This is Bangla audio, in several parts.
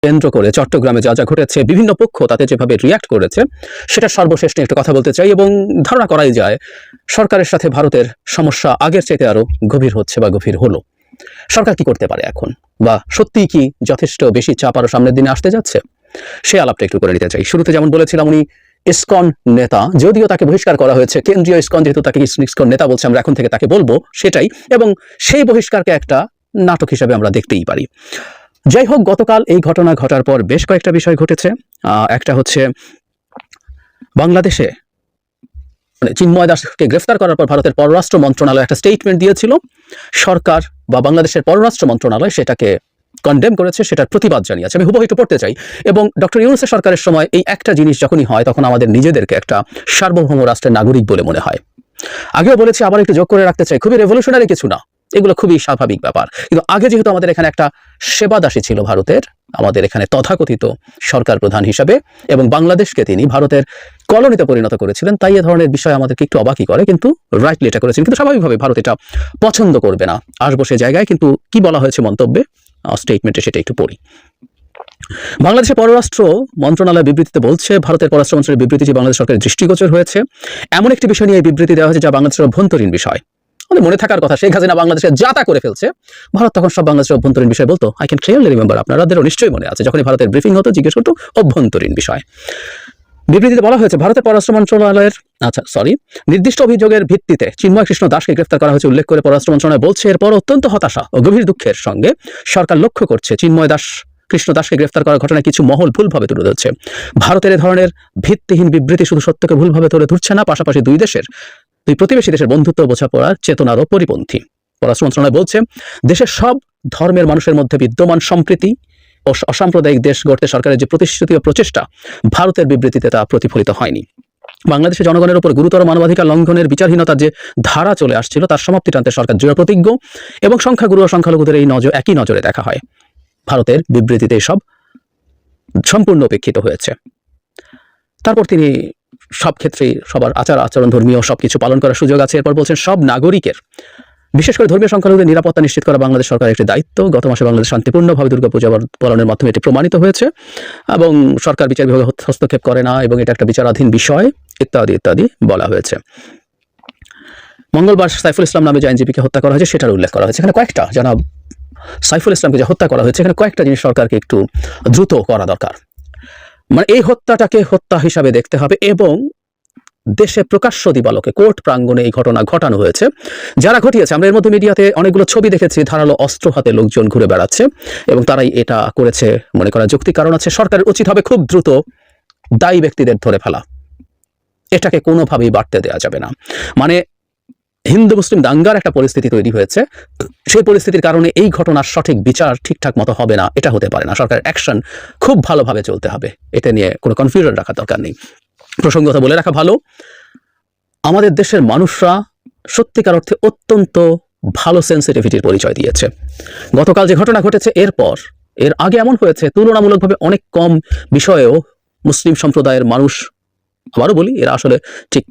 কেন্দ্র করে চট্টগ্রামে যা যা ঘটেছে, বিভিন্ন পক্ষ তাতে যেভাবে রিয়াক্ট করেছে, সেটা সর্বশেষ নিয়ে একটু কথা বলতে চাই। এবং ধারণা করাই যায় সরকারের সাথে ভারতের সমস্যা আগের চাইতে আরো গভীর হচ্ছে বা গভীর হলো। সরকার কি করতে পারে এখন, বা সত্যিই কি যথেষ্ট বেশি চাপ আরো সামনের দিনে আসতে যাচ্ছে, সে আলাপটা একটু করে নিতে চাই। শুরুতে যেমন বলেছিলাম, উনি ইসকন নেতা, যদিও তাকে বহিষ্কার করা হয়েছে কেন্দ্রীয় ইসকন, যেহেতু তাকে ইসকন নেতা বলছে, আমরা এখন থেকে তাকে বলবো সেটাই, এবং সেই বহিষ্কারকে একটা নাটক হিসাবে আমরা দেখতেই পারি। যাই হোক, গতকাল এই ঘটনা ঘটার পর বেশ কয়েকটা বিষয় ঘটেছে। একটা হচ্ছে বাংলাদেশে চিন্ময় দাসকে গ্রেফতার করার পর ভারতের পররাষ্ট্র মন্ত্রণালয় একটা স্টেটমেন্ট দিয়েছিল। সরকার বা বাংলাদেশের পররাষ্ট্র মন্ত্রণালয় সেটাকে কন্ডেম করেছে, সেটার প্রতিবাদ জানিয়েছে। আমি হুবহু একটু পড়তে চাই। এবং ডক্টর ইউনূসের সরকারের সময় এই একটা জিনিস যখনই হয়, তখন আমাদের নিজেদেরকে একটা সার্বভৌম রাষ্ট্রের নাগরিক বলে মনে হয়। আগেও বলেছি, আবার একটু যোগ করে রাখতে চাই, খুবই রেভলিউশনারি কিছু না, এগুলো খুবই স্বাভাবিক ব্যাপার। কিন্তু আগে যেহেতু আমাদের এখানে একটা সেবাদাসী ছিল ভারতের, আমাদের এখানে তথাকথিত সরকার প্রধান হিসাবে, এবং বাংলাদেশকে তিনি ভারতের কলোনিতে পরিণত করেছিলেন, তাই এ ধরনের বিষয় আমাদেরকে একটু অবাকই করে। কিন্তু রাইটলি এটা করেছেন, কিন্তু স্বাভাবিকভাবে ভারত এটা পছন্দ করবে না। আসবো সে জায়গায়, কিন্তু কি বলা হয়েছে মন্তব্যে, স্টেটমেন্টে, সেটা একটু পড়ি। বাংলাদেশের পররাষ্ট্র মন্ত্রণালয় বিবৃতিতে বলছে, ভারতের পররাষ্ট্র মন্ত্রণালয়ের বিবৃতিটি বাংলাদেশ সরকারের দৃষ্টিগোচর হয়েছে। এমন একটি বিষয় নিয়ে এই বিবৃতি দেওয়া হয়েছে যা বাংলাদেশের অভ্যন্তরীণ বিষয়। আমাদের মনে থাকার কথা, শেখ হাসিনা বাংলাদেশে যা তা করে ফেলছে, ভারত তখন সব বাংলাদেশের অভ্যন্তরীণ বিষয় বলতো। আই ক্যান ক্লিয়ারলি রিমেম্বার, আপনাদেরও নিশ্চয়ই মনে আছে, যখনই ভারতের ব্রিফিং হতো জিজ্ঞেস করতো অভ্যন্তরীণ বিষয়। বিবৃতিতে বলা হয়েছে, ভারতের পররাষ্ট্র মন্ত্রণালয়ের নির্দিষ্ট অভিযোগের ভিত্তিতে চিন্ময় কৃষ্ণ দাসকে গ্রেফতার করা হয়েছে উল্লেখ করে পররাষ্ট্র মন্ত্রণালয় বলছে, এরপর অত্যন্ত হতাশা ও গভীর দুঃখের সঙ্গে সরকার লক্ষ্য করছে চিন্ময় কৃষ্ণ দাসকে গ্রেফতার করার ঘটনায় কিছু মহল ভুলভাবে তুলে ধরছে। ভারতের এ ধরনের ভিত্তিহীন বিবৃতি শুধু সত্যকে ভুলভাবে তুলে ধরছে না, পাশাপাশি দুই প্রতিবেশী দেশের বন্ধুত্ব বোঝাপড়ার চেতনারও পরিপন্থী। পররাষ্ট্র মন্ত্রণালয় বলছে, দেশের সব ধর্মের মানুষের মধ্যে বিদ্যমান সম্প্রীতি ও অসাম্প্রদায়িক দেশ গড়তে সরকারের যে প্রতিশ্রুতি ও প্রচেষ্টা, ভারতের বিবৃতিতে তা প্রতিফলিত হয়নি। বাংলাদেশের জনগণের উপর গুরুতর মানবাধিকার লঙ্ঘনের বিচারহীনতার যে ধারা চলে আসছিল, তার সমাপ্তি টানতে সরকার দৃঢ় প্রতিজ্ঞ, এবং সংখ্যাগুরু ও সংখ্যালঘুদের এই একই নজরে দেখা হয়। ভারতের বিবৃতিতে সব সম্পূর্ণ উপেক্ষিত হয়েছে। তারপর তিনি সব ক্ষেত্রেই সবার আচরণ ধর্মীয় সবকিছু পালন করার সুযোগ আছে। এরপর বলছেন, সব নাগরিকের, বিশেষ করে ধর্মীয় সংখ্যালঘুদের নিরাপত্তা নিশ্চিত করা বাংলাদেশ সরকারের একটি দায়িত্ব। গত মাসে বাংলাদেশ শান্তিপূর্ণভাবে দুর্গাপূজা পালনের মাধ্যমে এটি প্রমাণিত হয়েছে, এবং সরকার বিচার বিভাগে হস্তক্ষেপ করে না, এবং এটা একটা বিচারাধীন বিষয়, ইত্যাদি ইত্যাদি বলা হয়েছে। মঙ্গলবার সাইফুল ইসলাম নামে যে আইনজীবীকে হত্যা করা হয়েছে, সেটার উল্লেখ করা হয়েছে। এখানে কয়েকটা, জানাব সাইফুল ইসলামকে যে হত্যা করা হয়েছে, এখানে কয়েকটা জিনিস সরকারকে একটু দ্রুত করা দরকার। মানে এই হত্যাটাকে হত্যা হিসাবে দেখতে হবে, এবং দেশে প্রকাশ্য দিবালোকে কোর্ট প্রাঙ্গণে এই ঘটনা ঘটানো হয়েছে। যারা ঘটিয়েছে, আমরা এর মধ্যে মিডিয়াতে অনেকগুলো ছবি দেখেছি, ধারালো অস্ত্র হাতে লোকজন ঘুরে বেড়াচ্ছে, এবং তারাই এটা করেছে মনে করা যৌক্তিক কারণ আছে। সরকারের উচিত হবে খুব দ্রুত দায়ী ব্যক্তিদের ধরে ফেলা, এটাকে কোনোভাবেই বাড়তে দেওয়া যাবে না। মানে হিন্দু মুসলিম দাঙ্গার একটা পরিস্থিতি তৈরি হয়েছে, সেই পরিস্থিতির কারণে এই ঘটনার সঠিক বিচার ঠিকঠাক মতো হবে না, এটা হতে পারে না। সরকারের অ্যাকশন খুব ভালোভাবে চলতে হবে, এটা নিয়ে কোনো কনফিউশন রাখার দরকার নেই। প্রসঙ্গত বলে রাখা ভালো, আমাদের দেশের মানুষরা সত্যিকার অর্থে অত্যন্ত ভালো সেন্সিটিভিটির পরিচয় দিয়েছে। গতকাল যে ঘটনা ঘটেছে, এর আগে এমন হয়েছে, তুলনামূলকভাবে অনেক কম বিষয়েও মুসলিম সম্প্রদায়ের মানুষ, আবারও বলি, এরা আসলে ঠিক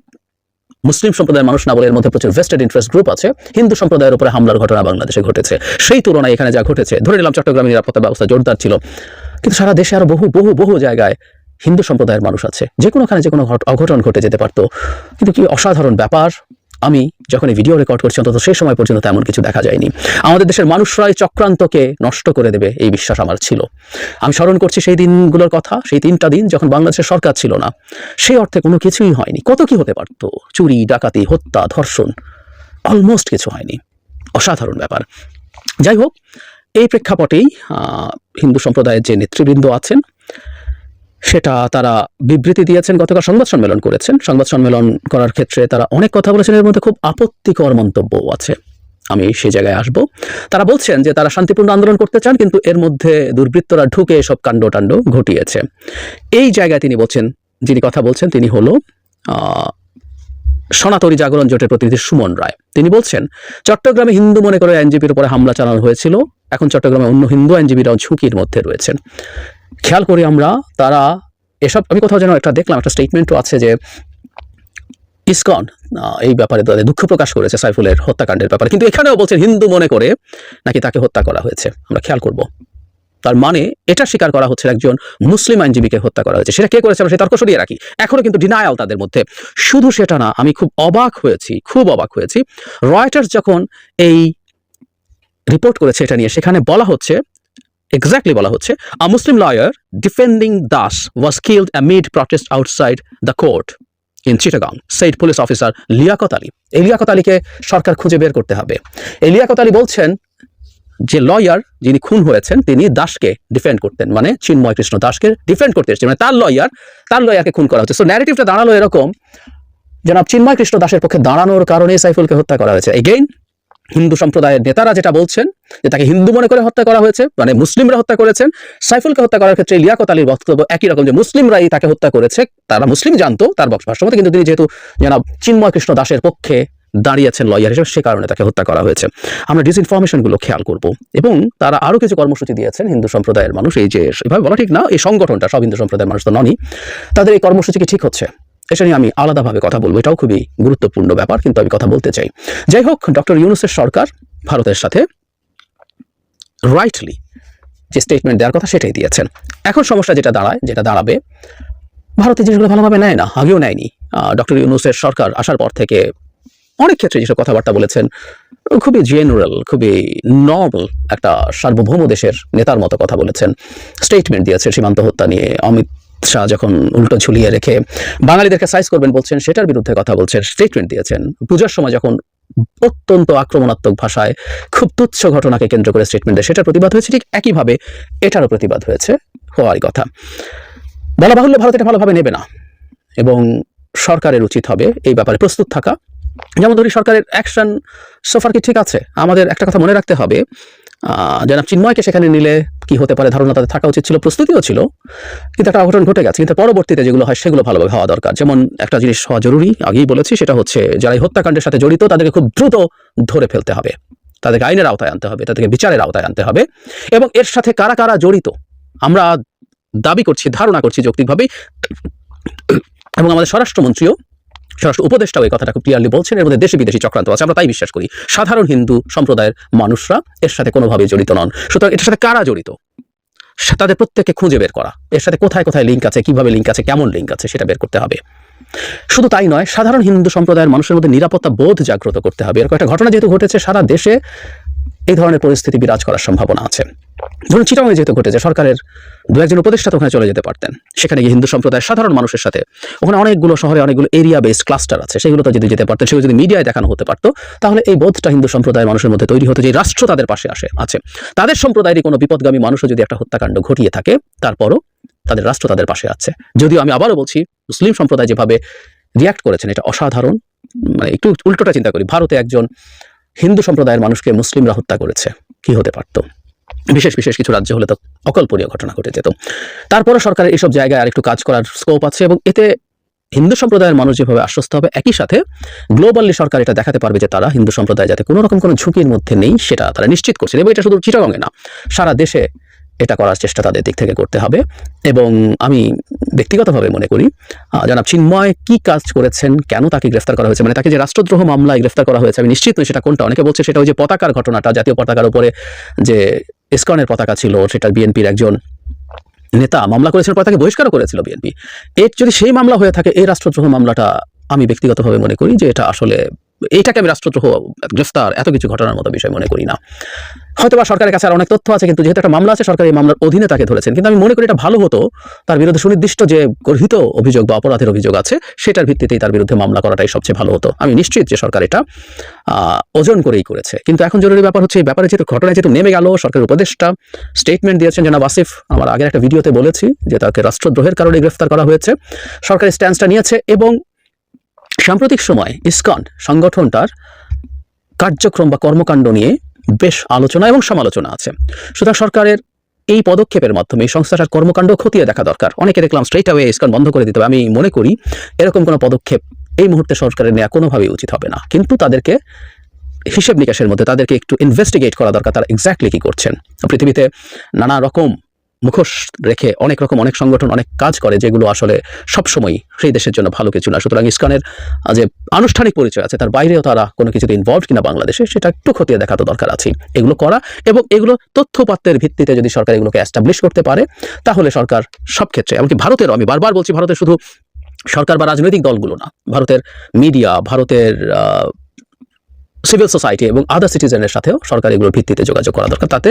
মুসলিম সম্প্রদায়ের মানুষ না বলে এর মধ্যে প্রচুর ভেস্টেড ইন্টারেস্ট গ্রুপ আছে, হিন্দু সম্প্রদায়ের উপরে হামলার ঘটনা বাংলাদেশে ঘটেছে। সেই তুলনায় এখানে যা ঘটেছে, ধরে নিলাম চট্টগ্রামের নিরাপত্তা ব্যবস্থা জোরদার ছিল, কিন্তু সারা দেশে আরো বহু বহু বহু জায়গায় হিন্দু সম্প্রদায়ের মানুষ আছে, যে কোনোখানে যে কোনো অঘটন ঘটে যেতে পারতো। কিন্তু কি অসাধারণ ব্যাপার, আমি যখন এই ভিডিও রেকর্ড করছি, অন্তত সেই সময় পর্যন্ত তেমন কিছু দেখা যায়নি। আমাদের দেশের মানুষরাই চক্রান্তকে নষ্ট করে দেবে, এই বিশ্বাস আমার ছিল। আমি স্মরণ করছি সেই দিনগুলোর কথা, সেই 3টা দিন যখন বাংলাদেশের সরকার ছিল না, সেই অর্থে কোনো কিছুই হয়নি। কত কি হতে পারতো, চুরি, ডাকাতি, হত্যা, ধর্ষণ, অলমোস্ট কিছু হয়নি। অসাধারণ ব্যাপার। যাই হোক, এই প্রেক্ষাপটেই হিন্দু সম্প্রদায়ের যে নেতৃবৃন্দ আছেন, সেটা তারা বিবৃতি দিয়েছেন, গতকাল সংবাদ সম্মেলন করেছেন। সংবাদ সম্মেলন করার ক্ষেত্রে তারা অনেক কথা বলেছেন, এর মধ্যে খুব আপত্তিকর মন্তব্যও আছে, আমি সেই জায়গায় আসব। তারা বলছেন যে তারা শান্তিপূর্ণ আন্দোলন করতে চান, কিন্তু এর মধ্যে দুর্বৃত্তরা ঢুকে সব কাণ্ড ঘটিয়েছে। এই জায়গায় যিনি কথা বলছেন, তিনি হলো সনাতনী জাগরণ জোটের প্রতিনিধি সুমন রায়। তিনি বলছেন, চট্টগ্রামে হিন্দু মনে করে আইনজীবীর উপরে হামলা চালানো হয়েছিল, এখন চট্টগ্রামে অন্য হিন্দু আইনজীবীরাও ঝুঁকির মধ্যে রয়েছেন। খেয়াল করি আমরা, তারা এসব, আমি কোথাও যেন একটা দেখলাম, একটা স্টেটমেন্টও আছে যে ইসকন এই ব্যাপারে তাদের দুঃখ প্রকাশ করেছে সাইফুলের হত্যাকাণ্ডের ব্যাপারে, কিন্তু এখানেও বলছেন হিন্দু মনে করে নাকি তাকে হত্যা করা হয়েছে। আমরা খেয়াল করব। তার মানে এটা স্বীকার করা হচ্ছে একজন মুসলিম আইনজীবীকে হত্যা করা হয়েছে। সেটা কে করেছে আমরা সেই তর্ক সরিয়ে রাখি, এখনো কিন্তু ডিনায়াল তাদের মধ্যে। শুধু সেটা না, আমি খুব অবাক হয়েছি রয়টার্স যখন এই রিপোর্ট করেছে এটা নিয়ে, সেখানে বলা হচ্ছে এক্স্যাক্টলি বলা হচ্ছে a Muslim lawyer defending Das was killed amid protest outside the court in Chittagong, said police officer Liaquat Ali. এই লিয়াকত আলীকে সরকার খুঁজে বের করতে হবে। এই লিয়াকত আলী বলছেন যে লয়ার যিনি খুন হয়েছেন তিনি দাসকে ডিফেন্ড করতেন, মানে চিন্ময় কৃষ্ণ দাসকে ডিফেন্ড করতে এসেছেন, মানে তার লয়ারকে খুন করা হচ্ছে। সো ন্যারেটিভটা দাঁড়ালো এরকম, জনাব চিন্ময় কৃষ্ণ দাসের পক্ষে দাঁড়ানোর কারণে সাইফুলকে হত্যা করা হয়েছে। এগেইন হিন্দু সম্প্রদায়ের নেতারা যেটা বলছেন যে তাকে হিন্দু মনে করে হত্যা করা হয়েছে, মানে মুসলিমরা হত্যা করেছেন। সাইফুলকে হত্যা করার ক্ষেত্রে লিয়াকত আলীর বক্তব্য একই রকম, যে মুসলিমরাই তাকে হত্যা করেছে, তারা মুসলিম জানতো তার ভাষ্যমতে, কিন্তু তিনি যেহেতু জনাব চিন্ময় কৃষ্ণ দাসের পক্ষে দাঁড়িয়েছেন লয়ার হিসেবে, সে কারণে তাকে হত্যা করা হয়েছে। আমরা ডিসইনফরমেশনগুলো খেয়াল করব। এবং তারা আরও কিছু কর্মসূচি দিয়েছেন হিন্দু সম্প্রদায়ের মানুষ, এই যে এভাবে বলা ঠিক না, এই সংগঠনটা সব হিন্দু সম্প্রদায়ের মানুষ তো ননই, তাদের এই কর্মসূচি কি ঠিক হচ্ছে এটা নিয়ে আমি আলাদাভাবে কথা বলবো, এটাও খুবই গুরুত্বপূর্ণ ব্যাপার, কিন্তু আমি কথা বলতে চাই। যাই হোক, ডক্টর ইউনূসের সরকার ভারতের সাথে রাইটলি যে স্টেটমেন্ট দেওয়ার কথা সেটাই দিয়েছেন। এখন সমস্যা যেটা দাঁড়াবে, ভারতের জিনিসগুলো ভালোভাবে নেয় না, আগেও নেয়নি। ডক্টর ইউনূসের সরকার আসার পর থেকে অনেক ক্ষেত্রে যেসব কথাবার্তা বলেছেন খুবই জেনারেল, খুবই নর্মাল একটা সার্বভৌম দেশের নেতার মতো কথা বলেছেন। স্টেটমেন্ট দিয়েছে সীমান্ত হত্যা নিয়ে, অমিত শাহ যখন উল্টো ঝুলিয়ে রেখে বাঙালিদেরকে সাইজ করবেন বলছেন সেটার বিরুদ্ধে কথা বলছেন, স্টেটমেন্ট দিয়েছেন। পূজার সময় যখন অত্যন্ত আক্রমণাত্মক ভাষায় খুব তুচ্ছ ঘটনাকে কেন্দ্র করে স্টেটমেন্ট দেয়, সেটার প্রতিবাদ হয়েছে। ঠিক একইভাবে এটারও প্রতিবাদ হয়েছে, হওয়ারই কথা। বলা বাহুল্য ভারত এটা ভালোভাবে নেবে না, এবং সরকারের উচিত হবে এই ব্যাপারে প্রস্তুত থাকা। যেমন ধরি সরকারের অ্যাকশন সোফার কি ঠিক আছে? আমাদের একটা কথা মনে রাখতে হবে, জনাব চিন্ময়কে সেখানে নিলে কি হতে পারে ধারণা তাদের থাকা উচিত ছিল, প্রস্তুতিও ছিল, কিন্তু একটা অঘটন ঘটে গেছে। কিন্তু পরবর্তীতে যেগুলো হয় সেগুলো ভালোভাবে হওয়া দরকার। যেমন একটা জিনিস হওয়া জরুরি, আগেই বলেছি, সেটা হচ্ছে যারা এই হত্যাকাণ্ডের সাথে জড়িত তাদেরকে খুব দ্রুত ধরে ফেলতে হবে, তাদেরকে আইনের আওতায় আনতে হবে, তাদেরকে বিচারের আওতায় আনতে হবে। এবং এর সাথে কারা কারা জড়িত আমরা দাবি করছি, ধারণা করছি যৌক্তিকভাবেই, এবং আমাদের স্বরাষ্ট্র উপদেষ্টাও এই কথাটা খুব ক্লিয়ারলি বলছেন, এর মধ্যে দেশি বিদেশি চক্রান্ত আছে। আমরা তাই বিশ্বাস করি, সাধারণ হিন্দু সম্প্রদায়ের মানুষরা এর সাথে কোনোভাবেই জড়িত নন। সুতরাং এটার সাথে কারা জড়িত তাদের প্রত্যেককে খুঁজে বের করা, এর সাথে কোথায় কোথায় লিঙ্ক আছে, কিভাবে লিঙ্ক আছে, কেমন লিঙ্ক আছে সেটা বের করতে হবে। শুধু তাই নয়, সাধারণ হিন্দু সম্প্রদায়ের মানুষের মধ্যে নিরাপত্তা বোধ জাগ্রত করতে হবে। এরকম একটা ঘটনা যেহেতু ঘটেছে, সারা দেশে এই ধরনের পরিস্থিতি বিরাজ করার সম্ভাবনা আছে। ধরুন চিটাগাংয়ে যেহেতু ঘটেছে, সরকারের দু একজন উপদেষ্টা ওখানে চলে যেতে পারতেন, সেখানে গিয়ে হিন্দু সম্প্রদায়ের সাধারণ মানুষের সাথে, ওখানে অনেকগুলো শহরে অনেকগুলো এরিয়া বেসড ক্লাস্টার আছে, সেগুলোতে যদি যেতে পারতেন, সেগুলো যদি মিডিয়ায় দেখানো হতে পারতো, তাহলে এই বোধটা হিন্দু সম্প্রদায়ের মানুষের মধ্যে তৈরি হতো যে রাষ্ট্র তাদের পাশে আছে। তাদের সম্প্রদায়েরই কোনো বিপদগামী মানুষও যদি একটা হত্যাকাণ্ড ঘটিয়ে থাকে, তারপরও তাদের রাষ্ট্র তাদের পাশে আছে। যদিও আমি আবারও বলছি, মুসলিম সম্প্রদায় যেভাবে রিয়াক্ট করেছেন এটা অসাধারণ। মানে একটু উল্টোটা চিন্তা করি, ভারতে একজন হিন্দু সম্প্রদায়ের মানুষকে মুসলিমরা হত্যা করেছে, কি হতে পারত? বিশেষ কিছু রাজ্য হলে তো অকল্পনীয় ঘটনা ঘটে যেত। তারপরে সরকারের এইসব জায়গায় আরেকটু কাজ করার স্কোপ আছে, এবং এতে হিন্দু সম্প্রদায়ের মানুষ যেভাবে আশ্বস্ত হবে, একই সাথে গ্লোবালি সরকার এটা দেখাতে পারবে যে তারা হিন্দু সম্প্রদায় যাতে কোনো রকম কোনো ঝুঁকির মধ্যে নেই সেটা তারা নিশ্চিত করছে। এবং এটা শুধু চিটাগাংয়ে না, সারা দেশে এটা করার চেষ্টা তাদের দিক থেকে করতে হবে। এবং আমি ব্যক্তিগতভাবে মনে করি, জনাব চিন্ময় কি কাজ করেছেন, কেন তাকে গ্রেফতার করা হয়েছে, মানে তাকে যে রাষ্ট্রদ্রোহ মামলায় গ্রেফতার করা হয়েছে, আমি নিশ্চিত নই সেটা কোনটা। অনেকে বলছে সেটা ওই যে পতাকার ঘটনাটা, জাতীয় পতাকার উপরে যে ইসকনের পতাকা ছিল, সেটা বিএনপির একজন নেতা মামলা করেছিল, পতাকা বহিষ্কারও করেছিল বিএনপি। এর যদি সেই মামলা হয়ে থাকে, এই রাষ্ট্রদ্রোহ মামলাটা, আমি ব্যক্তিগতভাবে মনে করি যে এটা আসলে, এইটাকে আমি রাষ্ট্রদ্রোহ, গ্রেফতার, এত কিছু ঘটনার মতো বিষয় মনে করি না। হয়তোবা সরকারের কাছে আর অনেক তথ্য আছে, কিন্তু যেহেতু একটা মামলা আছে, সরকার এই মামলার অধীনে তাকে ধরেছেন। কিন্তু আমি মনে করি এটা ভালো হতো তার বিরুদ্ধে সুনির্দিষ্ট যে গর্হিত অভিযোগ বা অপরাধের অভিযোগ আছে, সেটার ভিত্তিতেই তার বিরুদ্ধে মামলা করাটাই সবচেয়ে ভালো হতো। আমি নিশ্চিত যে সরকার এটা ওজন করেই করেছে। কিন্তু এখন জরুরি ব্যাপার হচ্ছে, এই ব্যাপারে যেহেতু ঘটনা যেহেতু নেমে গেল, সরকারের উপদেষ্টা স্টেটমেন্ট দিয়েছেন জনাব আসিফ, আমার আগের একটা ভিডিওতে বলেছি যে তাকে রাষ্ট্রদ্রোহের কারণে গ্রেফতার করা হয়েছে, সরকারের স্ট্যান্সটা নিয়েছে। এবং সাম্প্রতিক সময় ইসকন সংগঠনটার কার্যক্রম বা কর্মকাণ্ড নিয়ে বেশ আলোচনা এবং সমালোচনা আছে। সুতরাং সরকারের এই পদক্ষেপের মাধ্যমে এই সংস্থাটার কর্মকাণ্ড খতিয়ে দেখা দরকার। অনেকে দেখলাম স্ট্রেট অ্যাওয়ে ইসকন বন্ধ করে দিতে হবে। আমি মনে করি এরকম কোনো পদক্ষেপ এই মুহূর্তে সরকারের নেওয়া কোনোভাবেই উচিত হবে না, কিন্তু তাদেরকে হিসেব নিকাশের মধ্যে তাদেরকে একটু ইনভেস্টিগেট করা দরকার, তারা এক্স্যাক্টলি কি করছেন। পৃথিবীতে নানা রকম মুখোশ রেখে অনেক রকম অনেক সংগঠন অনেক কাজ করে, যেগুলো আসলে সবসময় সেই দেশের জন্য ভালো কিছু না। সুতরাং ইসকনের যে আনুষ্ঠানিক পরিচয় আছে তার বাইরেও তারা কোনো কিছুতে ইনভলভ কিনা বাংলাদেশে, সেটা একটু খতিয়ে দেখা তো দরকার আছে। এগুলো করা এবং এগুলো তথ্যপাত্রের ভিত্তিতে যদি সরকার এগুলোকে এস্টাবলিশ করতে পারে, তাহলে সরকার সব ক্ষেত্রে, এমনকি ভারতেরও, আমি বারবার বলছি, ভারতের শুধু সরকার বা রাজনৈতিক দলগুলো না, ভারতের মিডিয়া, ভারতের সিভিল সোসাইটি এবং আদার সিটিজেনের সাথেও সরকার এগুলোর ভিত্তিতে যোগাযোগ করা দরকার। তাতে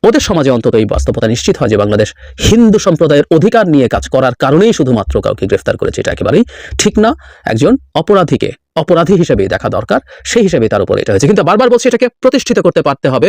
ওদের সমাজে অন্তত এই বাস্তবতা নিশ্চিত হয় যে বাংলাদেশ হিন্দু সম্প্রদায়ের অধিকার নিয়ে কাজ করার কারণেই শুধুমাত্র কাউকে গ্রেফতার করেছে, এটা একেবারেই ঠিক না। একজন অপরাধীকে অপরাধী হিসেবেই দেখা দরকার, সেই হিসেবে তার উপরে এটা হয়েছে। কিন্তু বারবার বলছি, এটাকে প্রতিষ্ঠিত করতে পারতে হবে।